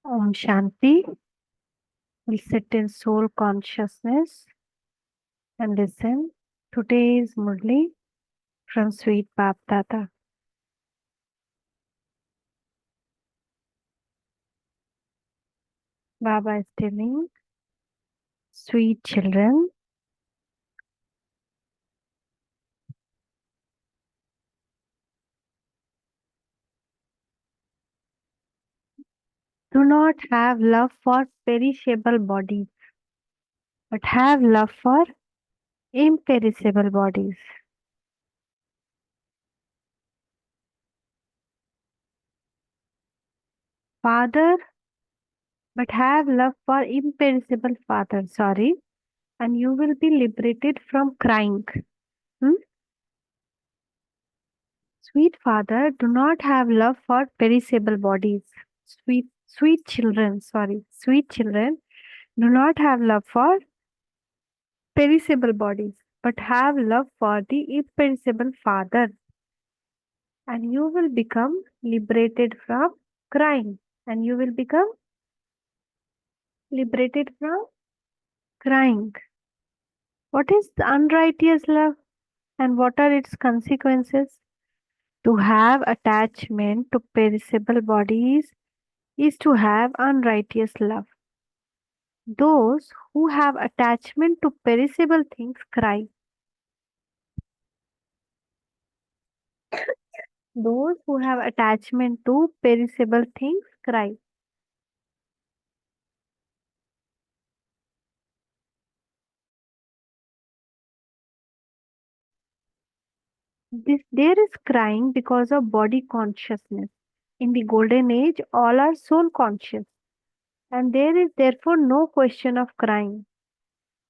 Om Shanti. We'll sit in soul consciousness and listen. Today is Murli from Sweet Bap Dada. Baba is telling, sweet children, do not have love for perishable bodies, but have love for imperishable bodies. Father, but have love for imperishable father, sorry, and you will be liberated from crying. Hmm? Sweet father, do not have love for perishable bodies. Sweet children, sorry, sweet children, do not have love for perishable bodies, but have love for the imperishable father, and you will become liberated from crying. And you will become liberated from crying. What is the unrighteous love and what are its consequences? To have attachment to perishable bodies is to have unrighteous love. Those who have attachment to perishable things cry. Those who have attachment to perishable things cry. There is crying because of body consciousness. In the golden age, all are soul conscious, and there is therefore no question of crying.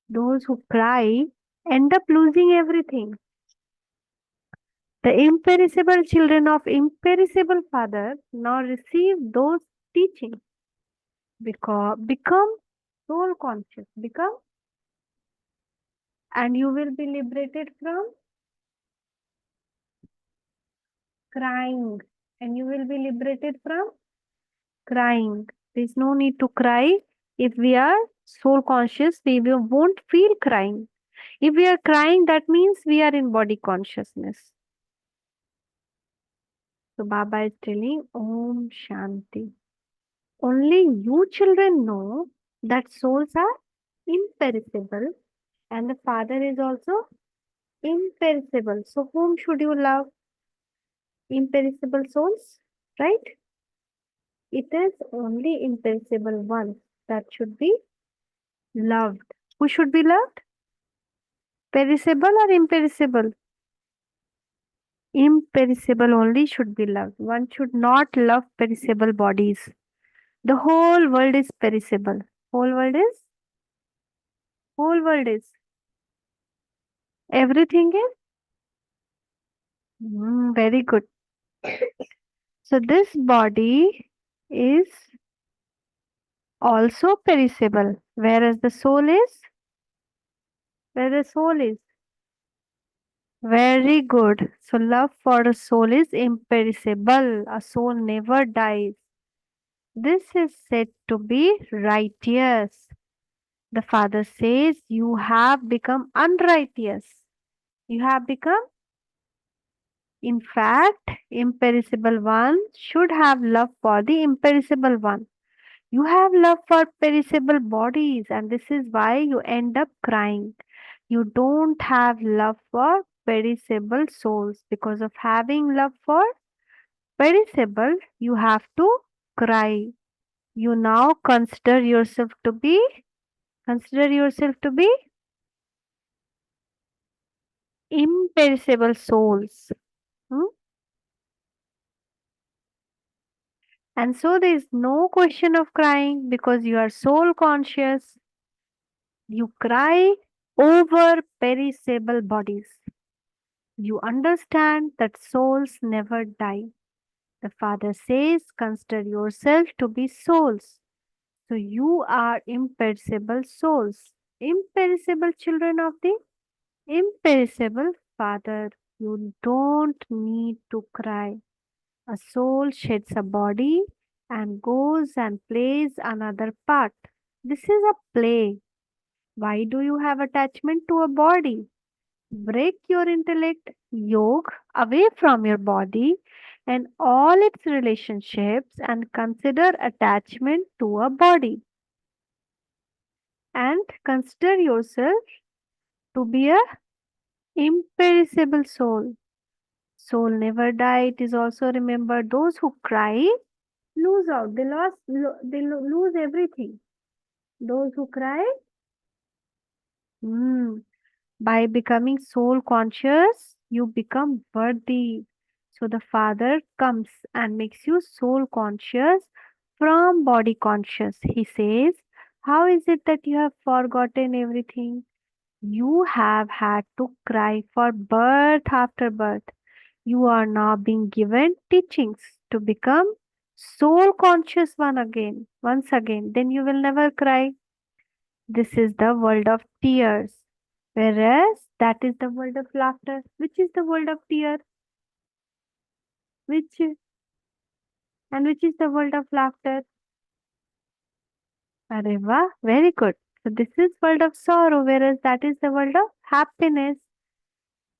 Those who cry end up losing everything. The imperishable children of imperishable Father now receive those teachings because become soul conscious, become, and you will be liberated from crying, and you will be liberated from crying. There's no need to cry. If we are soul conscious, won't feel crying. If we are crying, that means we are in body consciousness. So Baba is telling Om Shanti. Only you children know that souls are imperishable and the Father is also imperishable. So whom should you love? Imperishable souls, right? It is only imperishable ones that should be loved. Who should be loved? Perishable or imperishable? Imperishable only should be loved. One should not love perishable bodies. The whole world is perishable. Whole world is? Whole world is. Everything is? Very good. So this body is also perishable, whereas the soul is? Where the soul is? Very good. So love for a soul is imperishable. A soul never dies. This is said to be righteous. The Father says, you have become unrighteous. You have become, in fact, imperishable one should have love for the imperishable one. You have love for perishable bodies, and this is why you end up crying. You don't have love for perishable souls. Because of having love for perishable, you have to cry. You now consider yourself to be imperishable souls. Hmm? And so there is no question of crying because you are soul conscious. You cry over perishable bodies. You understand that souls never die. The Father says, consider yourself to be souls. So you are imperishable souls, imperishable children of the imperishable Father. You don't need to cry. A soul sheds a body and goes and plays another part. This is a play. Why do you have attachment to a body? Break your intellect yoke away from your body and all its relationships and consider attachment to a body and consider yourself to be a imperishable soul. Soul never die. It is also remembered. Those who cry lose out. Lose everything. Those who cry, hmm, by becoming soul conscious, you become worthy. So the Father comes and makes you soul conscious from body conscious. He says, how is it that you have forgotten everything? You have had to cry for birth after birth. You are now being given teachings to become soul conscious once again. Then you will never cry. This is the world of tears. Whereas that is the world of laughter. Which is the world of tear? Which and which is the world of laughter? Areva, very good. So this is world of sorrow, whereas that is the world of happiness.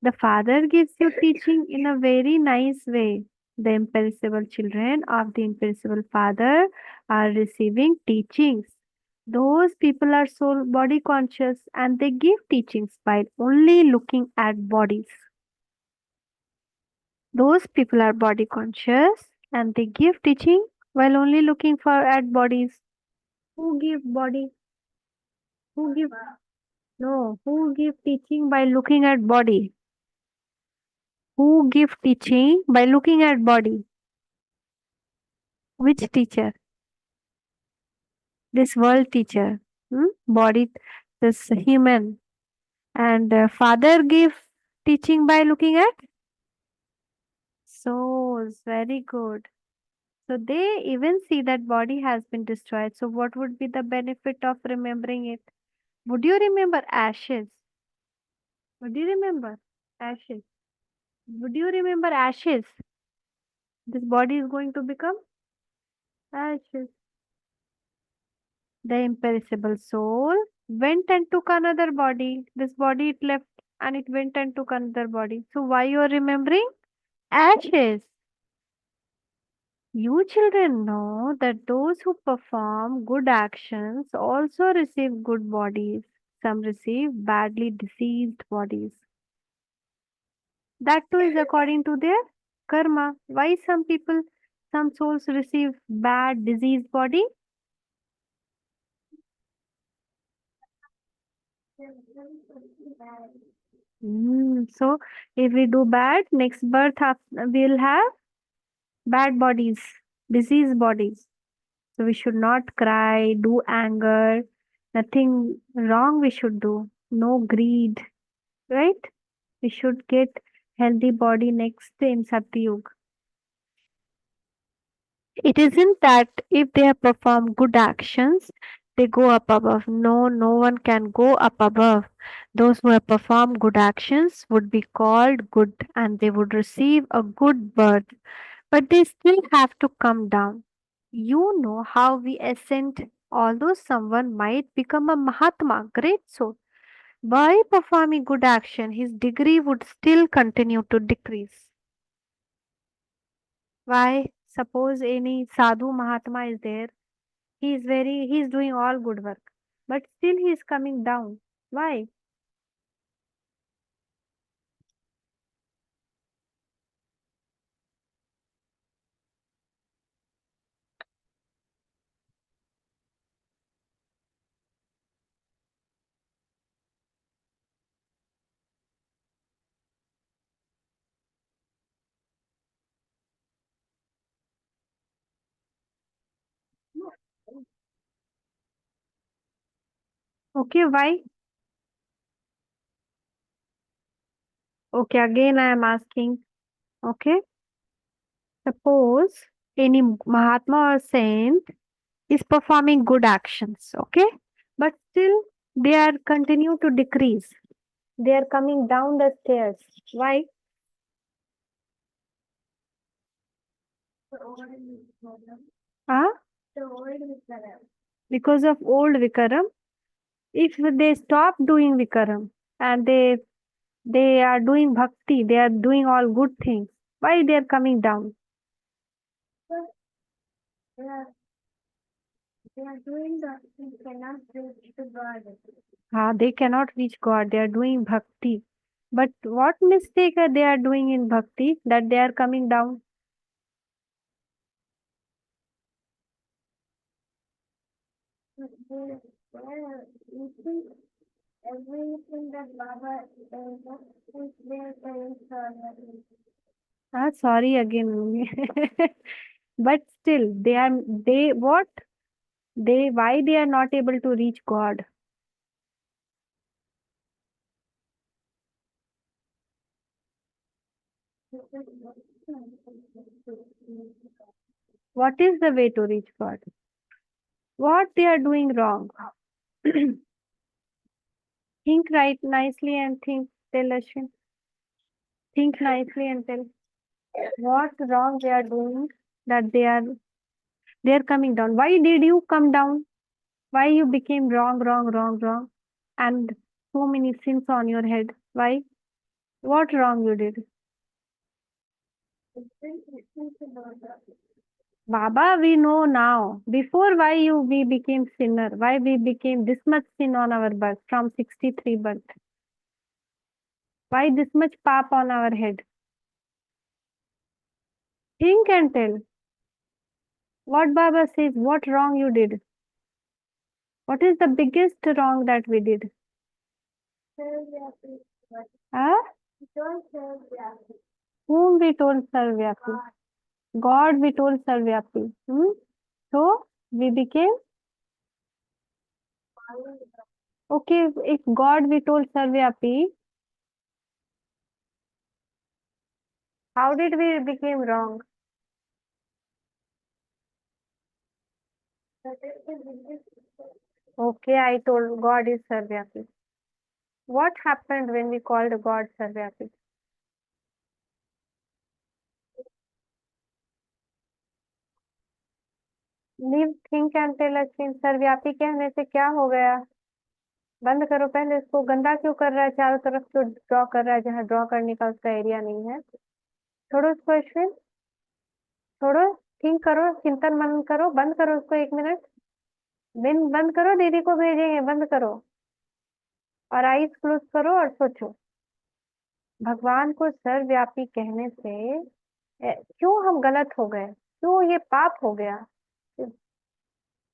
The Father gives you teaching in a very nice way. The imperishable children of the imperishable Father are receiving teachings. Those people are soul body conscious and they give teachings by only looking at bodies. Those people are body conscious and they give teaching while only looking for at bodies. Who give body? Who give no? Who give teaching by looking at body? Who give teaching by looking at body? Which teacher? This world teacher. Body, this human. And father give teaching by looking at souls. Very good. So they even see that body has been destroyed. So what would be the benefit of remembering it? Would you remember ashes? Would you remember ashes? Would you remember ashes? This body is going to become ashes. The imperishable soul went and took another body. This body it left and it went and took another body. So why you are remembering ashes? You children know that those who perform good actions also receive good bodies. Some receive badly diseased bodies. That too is according to their karma. Why some people, some souls receive bad diseased body? So if we do bad, next birth we'll have bad bodies, diseased bodies. So we should not cry, do anger, nothing wrong we should do. No greed, right? We should get healthy body next in Satyug. It isn't that if they have performed good actions, they go up above. No, no one can go up above. Those who have performed good actions would be called good and they would receive a good birth, but they still have to come down. You know how we ascend, although someone might become a Mahatma, great soul. By performing good action, his degree would still continue to decrease. Why? Suppose any sadhu Mahatma is there, he is doing all good work, but still he is coming down. Why? Okay, why? Okay, again I am asking. Okay, suppose any Mahatma or saint is performing good actions, okay, but still they are continue to decrease. They are coming down the stairs. Why? Because of old Vikaram, if they stop doing Vikaram and they are doing bhakti, they are doing all good things, why they are coming down? They cannot reach God. They are doing bhakti. But what mistake are they are doing in bhakti that they are coming down? Sorry again. But still, they what? Why they are not able to reach God? What is the way to reach God? What they are doing wrong? Think right nicely and think, tell Ashwin. Think nicely and tell what wrong they are doing that they are coming down. Why did you come down? Why you became wrong, wrong, wrong, wrong, and so many sins on your head? Why? What wrong you did? Baba, we know now. Before, why we became sinner? Why we became this much sin on our birth from 63 birth? Why this much pap on our head? Think and tell. What Baba says, what wrong you did? What is the biggest wrong that we did? Huh? Whom we told Sarvyapi? God we told Sarvyapi. So we became, okay, if God we told Sarvyapi, how did we became wrong? Okay, I told God is Sarvyapi. What happened when we called God Sarvyapi? Leave think and tell us in सर्वव्यापी कहने से क्या हो गया? बंद करो पहले इसको गंदा क्यों कर रहा है चारों तरफ क्यों ड्रॉ कर रहा है जहाँ ड्रॉ करने का उसका एरिया नहीं है छोड़ो उसको अश्विन छोड़ो थिंक करो चिंतन मनन करो बंद करो उसको 1 मिनट बिन बंद करो दीदी को भेजेंगे बंद करो और आईज क्लोज करो और सोचो भगवान को सर्वव्यापी कहने से क्यों हम गलत हो गए क्यों ये पाप हो गया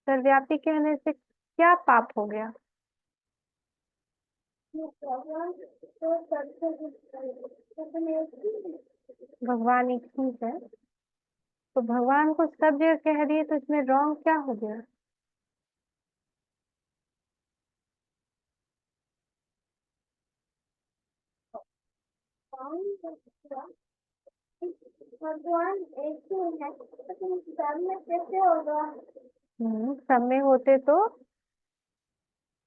सर्वव्यापी कहने से क्या पाप हो गया भगवान एक चीज है तो भगवान को सब जगह कह रही है तो इसमें रॉन्ग क्या हो गया भगवान एक ही है तो सब में कैसे होगा सब में होते तो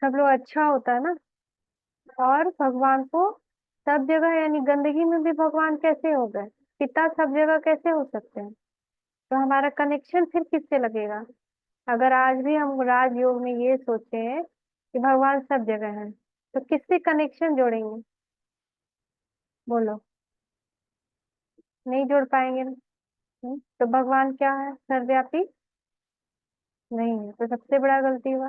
सब लोग अच्छा होता ना और भगवान को सब जगह यानी गंदगी में भी भगवान कैसे हो गए पिता सब जगह कैसे हो सकते हैं तो हमारा कनेक्शन फिर किससे लगेगा अगर आज भी हम राजयोग में ये सोचे कि भगवान सब जगह है तो किससे कनेक्शन जोड़ेंगे बोलो नहीं जोड़ पाएंगे ना तो भगवान क्या है सर्वव्यापी नहीं है तो सबसे बड़ा गलती हुआ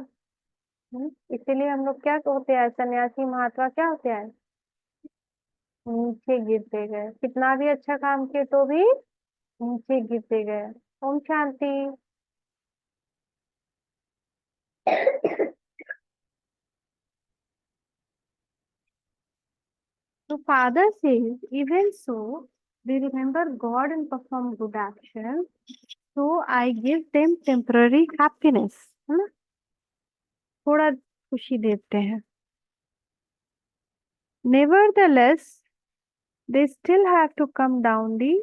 इसीलिए हम लोग क्या होते हैं सन्यासी महात्मा क्या होते हैं नीचे गिरते गए कितना भी अच्छा काम किए तो भी नीचे गिरते गए Om Shanti So Father says, even so, they remember God and perform good actions. So I give them temporary happiness. है ना थोड़ा खुशी देते हैं Nevertheless, they still have to come down the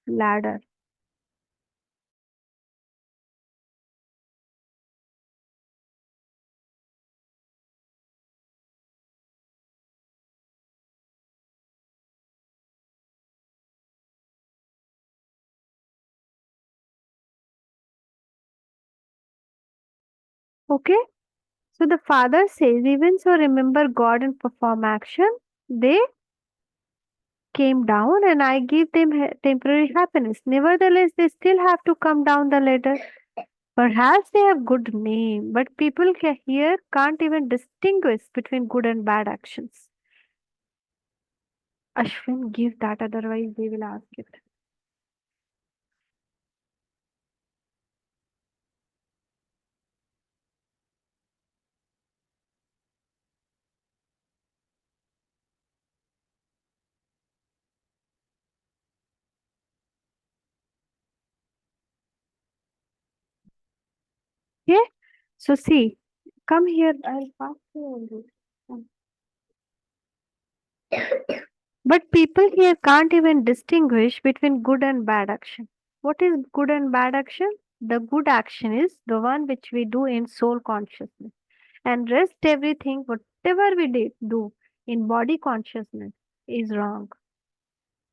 ladder. Okay? So the father says, even so, remember God and perform action. They came down and I give them temporary happiness. Nevertheless, they still have to come down the ladder. Perhaps they have good name, but people here can't even distinguish between good and bad actions. Ashwin, give that, otherwise they will ask it. Okay? So see, come here. I'll pass you on this. Come. But people here can't even distinguish between good and bad action. What is good and bad action? The good action is the one which we do in soul consciousness. And rest everything, whatever we do in body consciousness is wrong.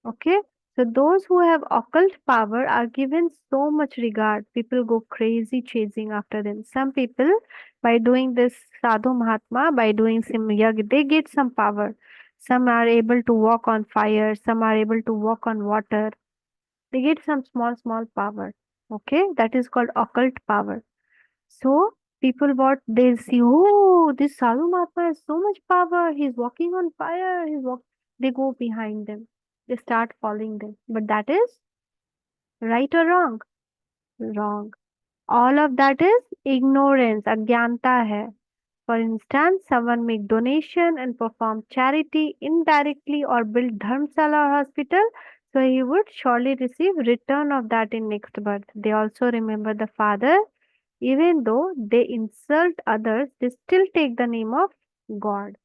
Okay? So those who have occult power are given so much regard. People go crazy chasing after them. Some people, by doing this sadhu mahatma, by doing some yag, they get some power. Some are able to walk on fire. Some are able to walk on water. They get some small power. Okay, that is called occult power. So people what they see, oh, this Sadhu Mahatma has so much power. He's walking on fire. They go behind them. They start following them. But that is right or wrong? Wrong. All of that is ignorance, agyanta hai. For instance, someone make donation and perform charity indirectly or build dharmsala or hospital, so he would surely receive return of that in next birth. They also remember the father. Even though they insult others, they still take the name of God.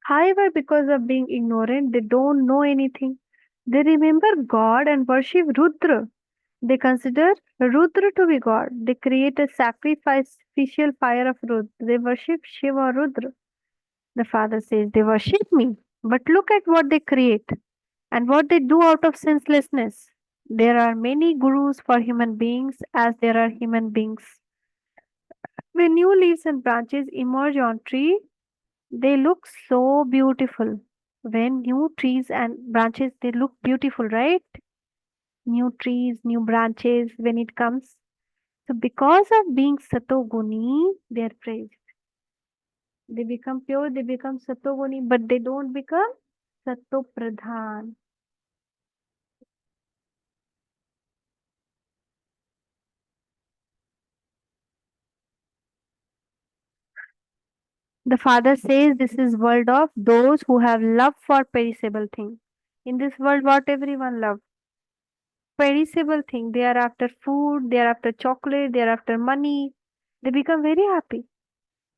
However, because of being ignorant, they don't know anything. They remember God and worship Rudra. They consider Rudra to be God. They create a sacrificial fire of Rudra. They worship Shiva or Rudra. The father says, they worship me. But look at what they create and what they do out of senselessness. There are many gurus for human beings as there are human beings. When new leaves and branches emerge on tree, they look so beautiful. When new trees and branches, they look beautiful, right? New trees, new branches when it comes. So because of being satoguni, they are praised. They become pure, they become satoguni, but they don't become satopradhan. The father says this is world of those who have love for perishable things. In this world, what everyone loves perishable thing. They are after food, they are after chocolate, they are after money. They become very happy.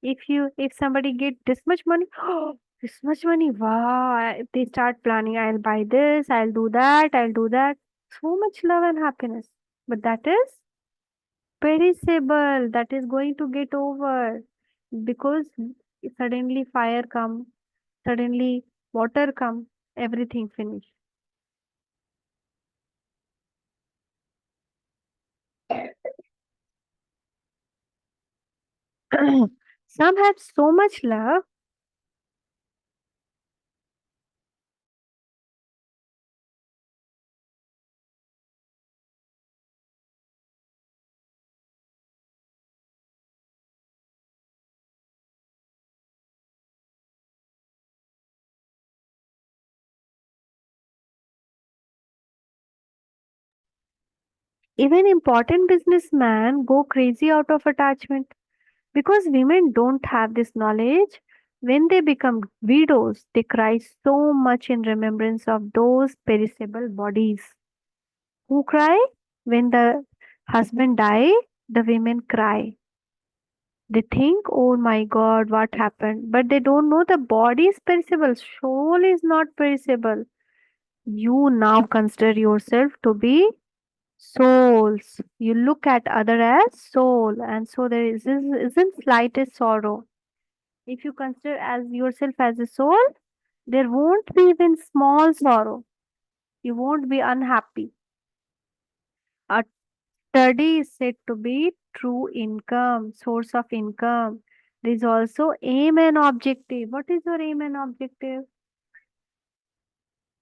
If somebody get this much money, oh, this much money, wow! They start planning. I'll buy this. I'll do that. I'll do that. So much love and happiness. But that is perishable. That is going to get over because suddenly fire come, suddenly water come, everything finish. Some have so much love. Even important businessmen go crazy out of attachment because women don't have this knowledge. When they become widows, they cry so much in remembrance of those perishable bodies. Who cry? When the husband die, the women cry. They think, oh my God, what happened? But they don't know the body is perishable, soul is not perishable. You now consider yourself to be souls. You look at other as soul, and so there isn't slightest sorrow. If you consider as yourself as a soul, there won't be even small sorrow. You won't be unhappy. A study is said to be true income, source of income. There is also aim and objective. What is your aim and objective?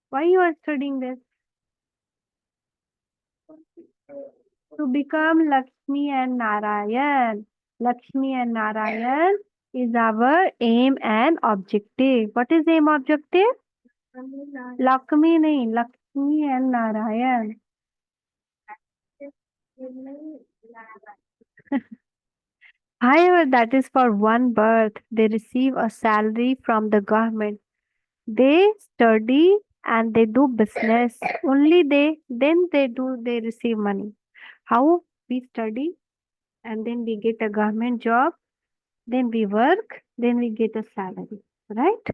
Why you are studying this? To become Lakshmi and Narayan. Lakshmi and Narayan is our aim and objective. What is aim objective? Lakshmi nahi, Lakshmi and Narayan. However, that is for one birth. They receive a salary from the government. They study and they do business. Only then they receive money. How we study and then we get a government job, then we work, then we get a salary. Right?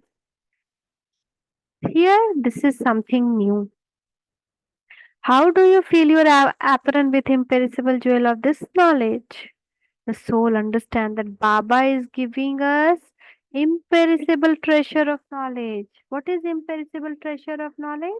Here, this is something new. How do you feel your apron with imperishable jewel of this knowledge? The soul understand that Baba is giving us imperishable treasure of knowledge. What is imperishable treasure of knowledge?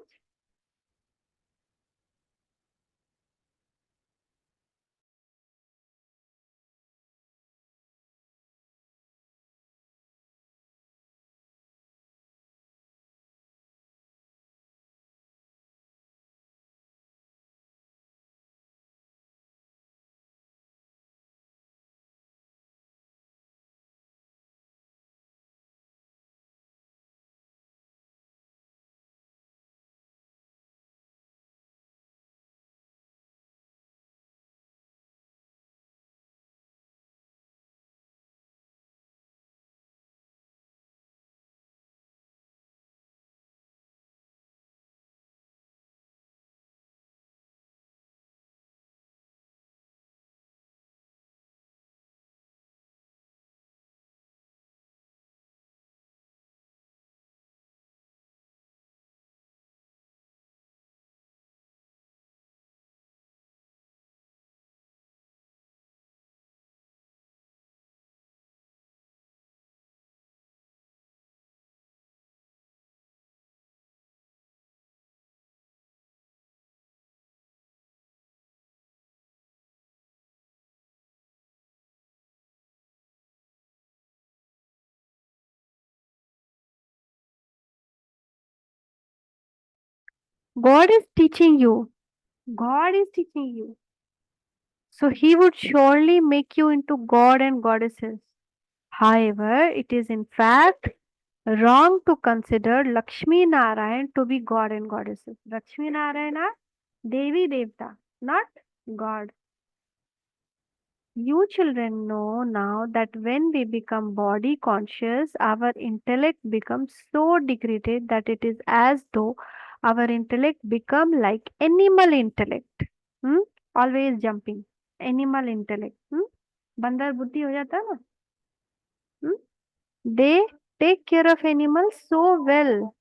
God is teaching you. God is teaching you. So He would surely make you into God and goddesses. However, it is in fact wrong to consider Lakshmi Narayan to be God and goddesses. Lakshmi Narayana, Devi Devta, not God. You children know now that when we become body conscious, our intellect becomes so degraded that it is as though our intellect become like animal intellect. Hmm? Always jumping. Animal intellect. Hmm? बंदर बुद्धि हो जाता है ना. Hmm? They take care of animals so well.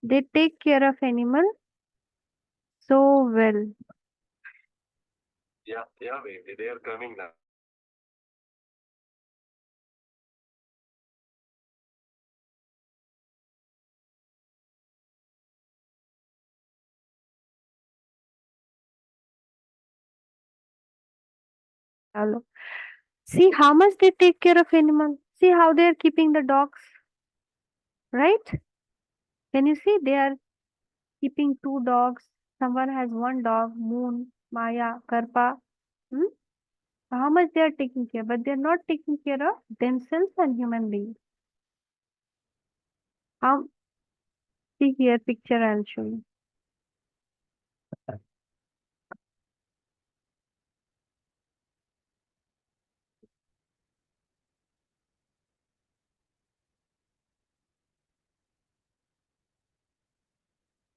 They take care of animal so well. Yeah, they are coming now. Hello. See how much they take care of animals. See how they are keeping the dogs, right? Can you see they are keeping two dogs? Someone has one dog, Moon, Maya, Karpa. Hmm? How much they are taking care, but they are not taking care of themselves and human beings. How? See here, picture I'll show you.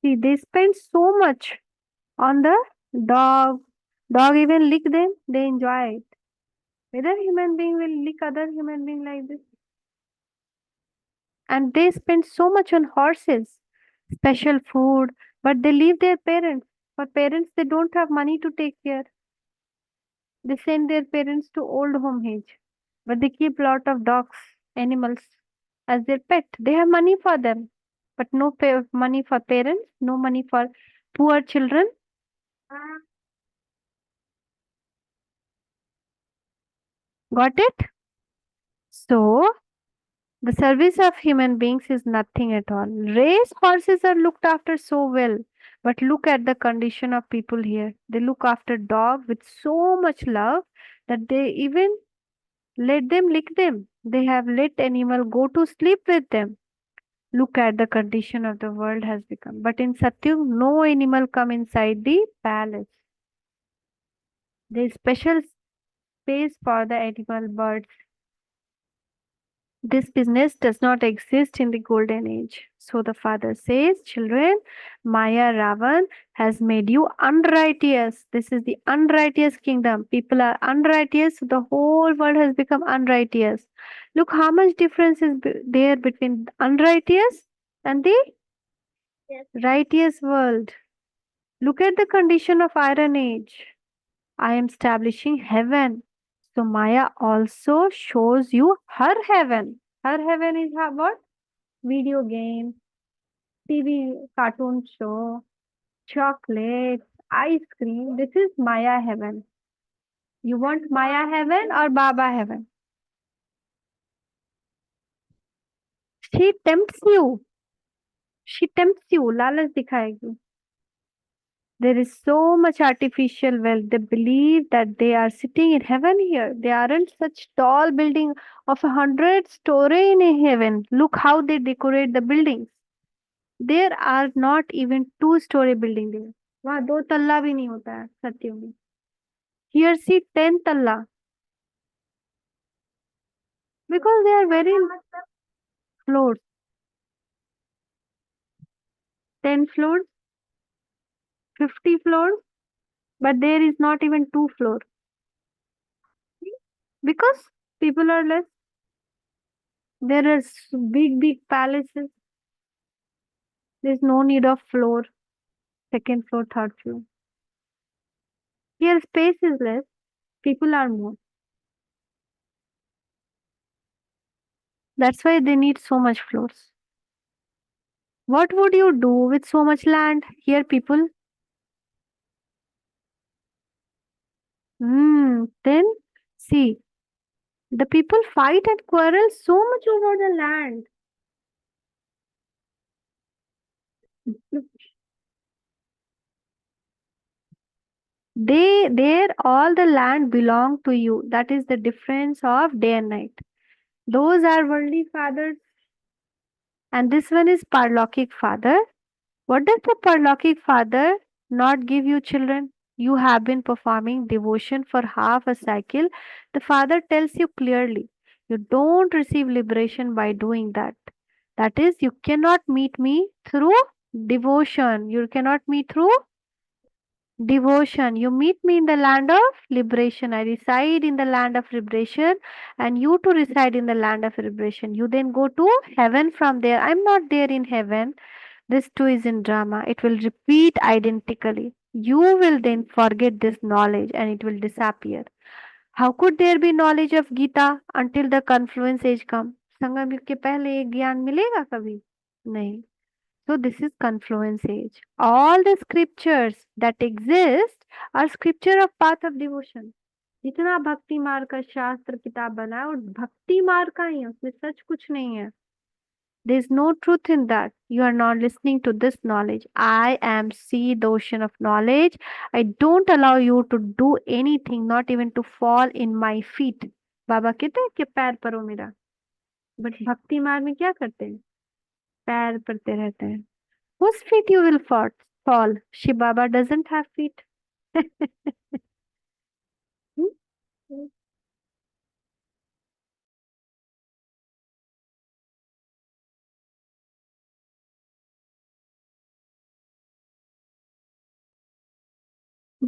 See, they spend so much on the dog, Dog even lick them, they enjoy it. Whether human being will lick other human being like this? And they spend so much on horses, special food, but they leave their parents. For parents, they don't have money to take care. They send their parents to old home age, but they keep lot of dogs, animals as their pet. They have money for them, but no money for parents, no money for poor children. Got it? So the service of human beings is nothing at all. Race horses are looked after so well, but look at the condition of people here. They look after dogs with so much love that they even let them lick them. They have let animal go to sleep with them. Look at the condition of the world has become. But in Satyug, no animal come inside the palace. There is special space for the animal birds. This business does not exist in the golden age. So the father says, children, Maya Ravan has made you unrighteous. This is the unrighteous kingdom. People are unrighteous. So the whole world has become unrighteous. Look how much difference is there between unrighteous and the righteous world. Look at the condition of Iron Age. I am establishing heaven. So Maya also shows you her heaven. Her heaven is what? Video game, TV cartoon show, chocolate, ice cream. This is Maya heaven. You want Maya heaven or Baba heaven? She tempts you. She tempts you. लालच दिखाएगी. There is so much artificial wealth. They believe that they are sitting in heaven here. They aren't such tall building of 100 story in a heaven. Look how they decorate the buildings. There are not even 2 story building there. वहाँ 2 तल्ला भी नहीं होता है सत्य में. Here see 10 तल्ला because they are very floors. 10 floors, 50 floors, but there is not even 2 floor because people are less. There are big palaces. There is no need of floor, second floor, third floor. Here space is less, people are more. That's why they need so much floors. What would you do with so much land? Here people. Then see, the people fight and quarrel so much over the land. They there all the land belong to you. That is the difference of day and night. Those are worldly fathers, and this one is parlokhic father. What does the parlokhic father not give you children? You have been performing devotion for half a cycle. The father tells you clearly, you don't receive liberation by doing that. That is, you cannot meet me through devotion. You cannot meet through devotion. You meet me in the land of liberation. I reside in the land of liberation, and you too reside in the land of liberation. You then go to heaven from there. I'm not there in heaven. This too is in drama. It will repeat identically. You will then forget this knowledge and it will disappear. How could there be knowledge of Gita until the confluence age come? संगम युग के पहले ये ज्ञान मिलेगा कभी? नहीं. So this is confluence age. All the scriptures that exist are scripture of path of devotion. जितना भक्ति मार्ग का शास्त्र किताब बना है वो भक्ति मार्ग का ही है, उसमें सच कुछ नहीं है. There is no truth in that. You are not listening to this knowledge. I am sea, the ocean of knowledge. I don't allow you to do anything, not even to fall in my feet. बाबा कहते हैं कि पैर परो मेरा. But भक्ति मार्ग में क्या करते हैं? पैर पड़ते रहते हैं. Whose feet you will fall? Shiv Baba doesn't have feet.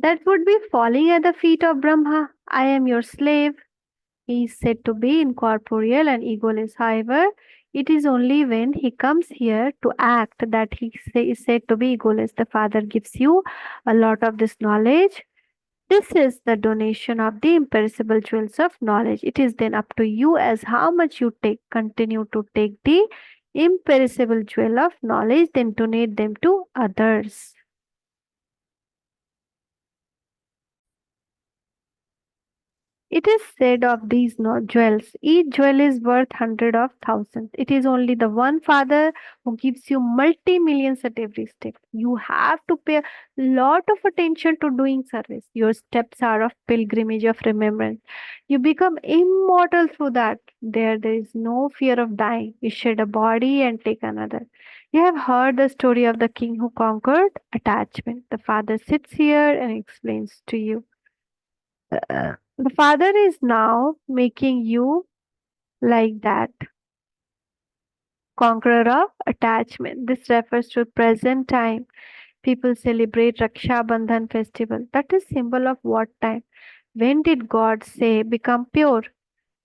That would be falling at the feet of Brahma. I am your slave. He is said to be incorporeal and egoless. However, it is only when he comes here to act that is said to be egoless. The Father gives you a lot of this knowledge. This is the donation of the imperishable jewels of knowledge. It is then up to you as how much you take. Continue to take the imperishable jewel of knowledge, then donate them to others. It is said of these jewels, each jewel is worth hundred of thousands. It is only the one Father who gives you multi-millions at every step. You have to pay a lot of attention to doing service. Your steps are of pilgrimage of remembrance. You become immortal through that. There is no fear of dying. You shed a body and take another. You have heard the story of the king who conquered attachment. The Father sits here and explains to you. The Father is now making you like that conqueror of attachment. This refers to present time. People celebrate Raksha Bandhan festival. That is symbol of what time? When did God say become pure?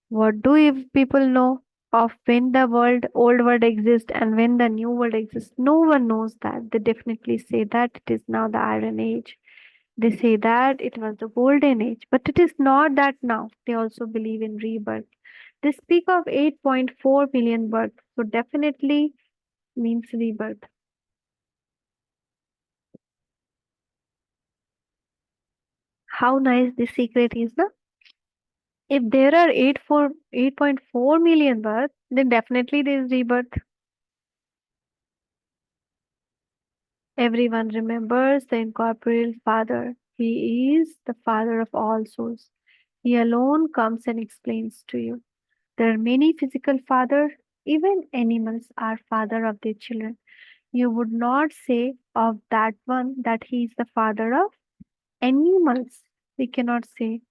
What do if people know of when the old world exists and when the new world exists? No one knows that. They definitely say that it is now the Iron Age. They say that it was the golden age, but it is not that now. They also believe in rebirth. They speak of 8.4 million births, so definitely means rebirth. How nice this secret is, na? If there are 8.4 million births, then definitely there is rebirth. Everyone remembers the incorporeal Father. He is the Father of all souls. He alone comes and explains to you. There are many physical fathers, even animals are father of their children. You would not say of that one that he is the father of animals. We cannot say.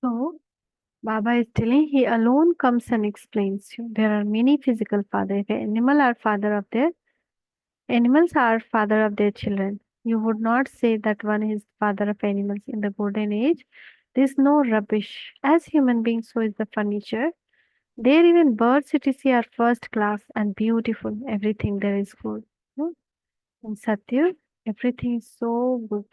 So, Baba is telling he alone comes and explains you. There are many physical fathers. If animals are father of their children. You would not say that one is father of animals in the golden age. There is no rubbish. As human beings, so is the furniture. There even birds etc. are first class and beautiful. Everything there is good. No? In Satya, everything is so good.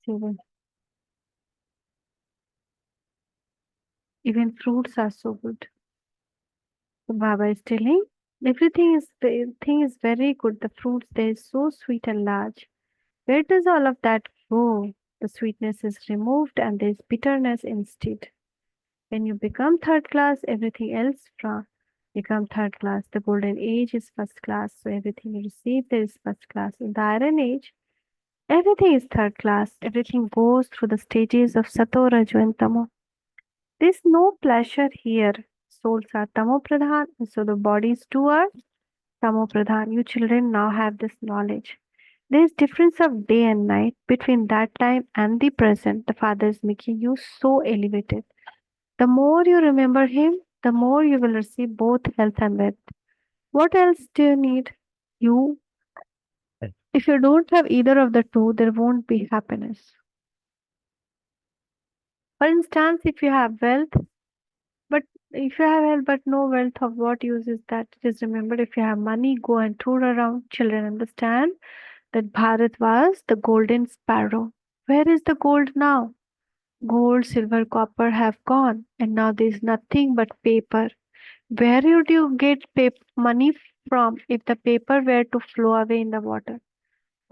Even, even fruits are so good. So Baba is telling the thing is very good. The fruits they is so sweet and large. Where does all of that go? The sweetness is removed and there is bitterness instead. When you become third class, everything else from become third class. The golden age is first class, so everything you receive there is first class. In the iron age, everything is third class. Everything goes through the stages of Sato, Raju, and Tamo. There's no pleasure here. Souls are Tamo Pradhan, and so the bodies too are Tamo Pradhan. You children now have this knowledge. There is difference of day and night between that time and the present. The Father is making you so elevated. The more you remember Him, the more you will receive both health and wealth. What else do you need? You, if you don't have either of the two, there won't be happiness. For instance, if you have wealth, but if you have health but no wealth, of what use is that? Just remember, if you have money, go and tour around. Children understand that Bharat was the golden sparrow. Where is the gold now? Gold, silver, copper have gone, and now there is nothing but paper. Where would you get money from if the paper were to flow away in the water?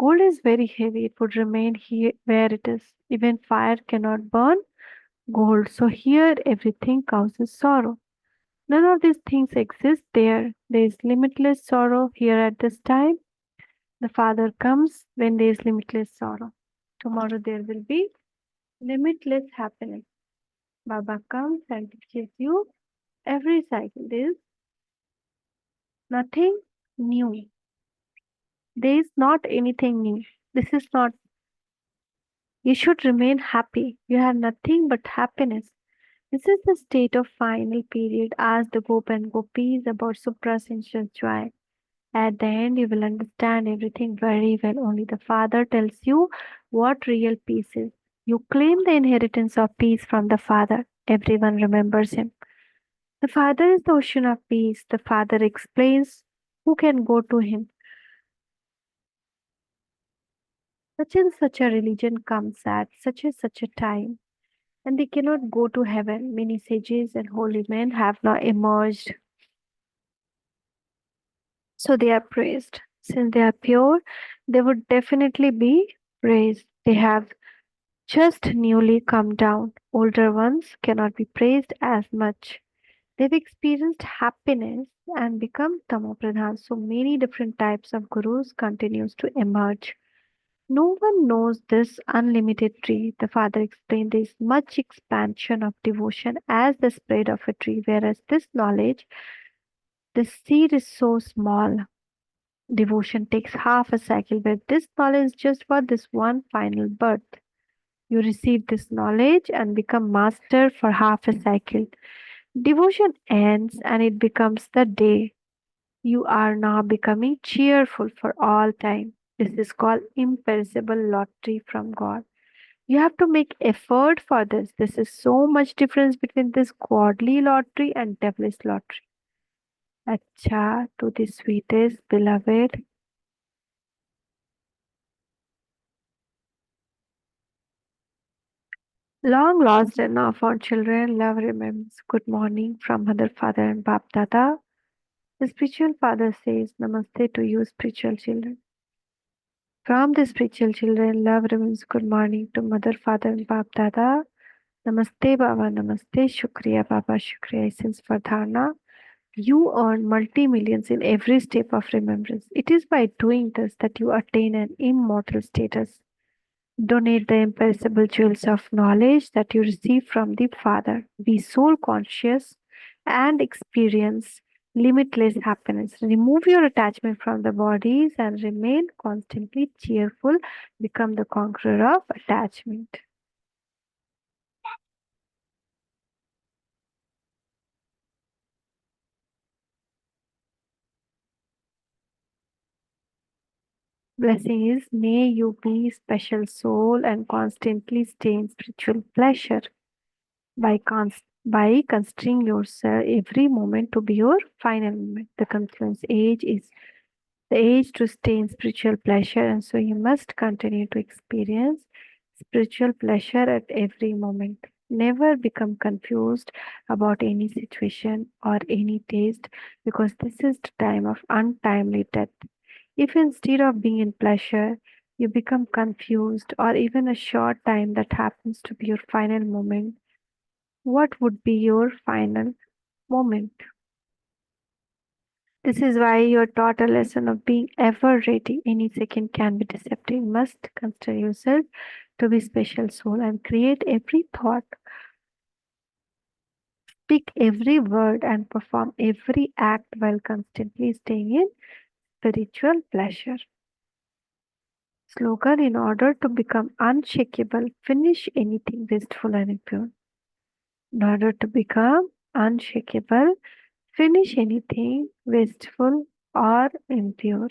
Gold is very heavy, it would remain here where it is. Even fire cannot burn gold, so here everything causes sorrow. None of these things exist there. There is limitless sorrow here at this time. The Father comes when there is limitless sorrow. Tomorrow there will be limitless happiness. Baba comes and teaches you every cycle. There is nothing new. There is not anything new. This is not. You should remain happy. You have nothing but happiness. This is the state of final period. Ask the Gop and Gopis about suprasensorial joy. At the end, you will understand everything very well. Only the Father tells you what real peace is. You claim the inheritance of peace from the Father. Everyone remembers him. The Father is the ocean of peace. The Father explains who can go to him. Such and such a religion comes at such a time, and they cannot go to heaven. Many sages and holy men have now emerged, so they are praised. Since they are pure, they would definitely be praised. They have just newly come down. Older ones cannot be praised as much. They've experienced happiness and become tamopradhan. So many different types of gurus continues to emerge. No one knows this unlimited tree. The father explained there is much expansion of devotion as the spread of a tree, whereas this knowledge, the seed is so small. Devotion takes half a cycle, but this knowledge is just for this one final birth. You receive this knowledge and become master for half a cycle. Devotion ends and it becomes the day. You are now becoming cheerful for all time. This is called imperishable lottery from God. You have to make effort for this. This is so much difference between this godly lottery and devilish lottery. Acha to the sweetest beloved. Long lost and now found children, love remains. Good morning from Mother, Father, and Bap Dada. The spiritual father says, Namaste to you, spiritual children. From the spiritual children, love remains. Good morning to Mother, Father, and Bap Dada. Namaste, Baba, Namaste, Shukriya, Baba, Shukriya, essence for Dharna. You earn multi millions in every step of remembrance. It is by doing this that you attain an immortal status. Donate the imperishable jewels of knowledge that you receive from the Father. Be soul conscious and experience limitless happiness. Remove your attachment from the bodies and remain constantly cheerful. Become the conqueror of attachment. Blessing is may you be special soul and constantly stay in spiritual pleasure by considering yourself every moment to be your final moment. The confluence age is the age to stay in spiritual pleasure, and so you must continue to experience spiritual pleasure at every moment. Never become confused about any situation or any taste because this is the time of untimely death. If instead of being in pleasure, you become confused or even a short time that happens to be your final moment, what would be your final moment? This is why you're taught a lesson of being ever ready. Any second can be deceptive. You must consider yourself to be special soul and create every thought, speak every word, and perform every act while constantly staying in spiritual pleasure. Slogan in order to become unshakable, finish anything wasteful and impure. In order to become unshakable, finish anything wasteful or impure.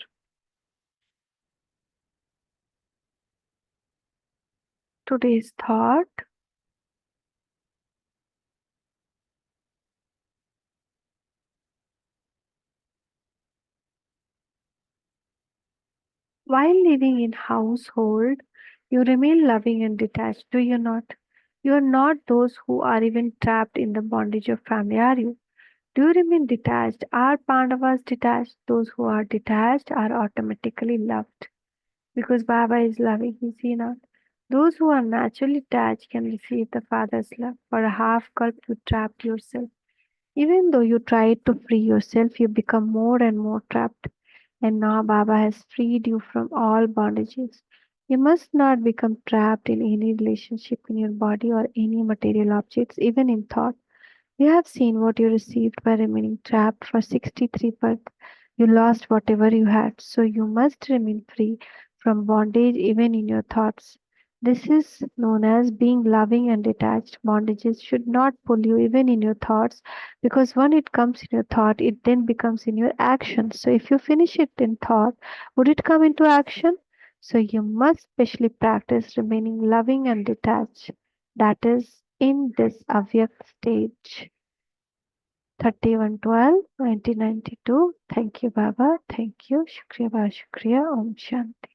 Today's thought: while living in household, you remain loving and detached, do you not? You are not those who are even trapped in the bondage of family, are you? Do you remain detached? Are Pandavas detached? Those who are detached are automatically loved because Baba is loving, you see not? Those who are naturally attached can receive the Father's love. For a half gulp, you trapped yourself. Even though you try to free yourself, you become more and more trapped. And now Baba has freed you from all bondages. You must not become trapped in any relationship in your body or any material objects, even in thought. You have seen what you received by remaining trapped for 63 births. You lost whatever you had, so you must remain free from bondage even in your thoughts. This is known as being loving and detached. Bondages should not pull you even in your thoughts because when it comes in your thought, it then becomes in your action. So if you finish it in thought, would it come into action? So you must specially practice remaining loving and detached. That is in this avyak stage. 31/12/1992. Thank you, Baba. Thank you. Shukriya, Baba. Shukriya. Om Shanti.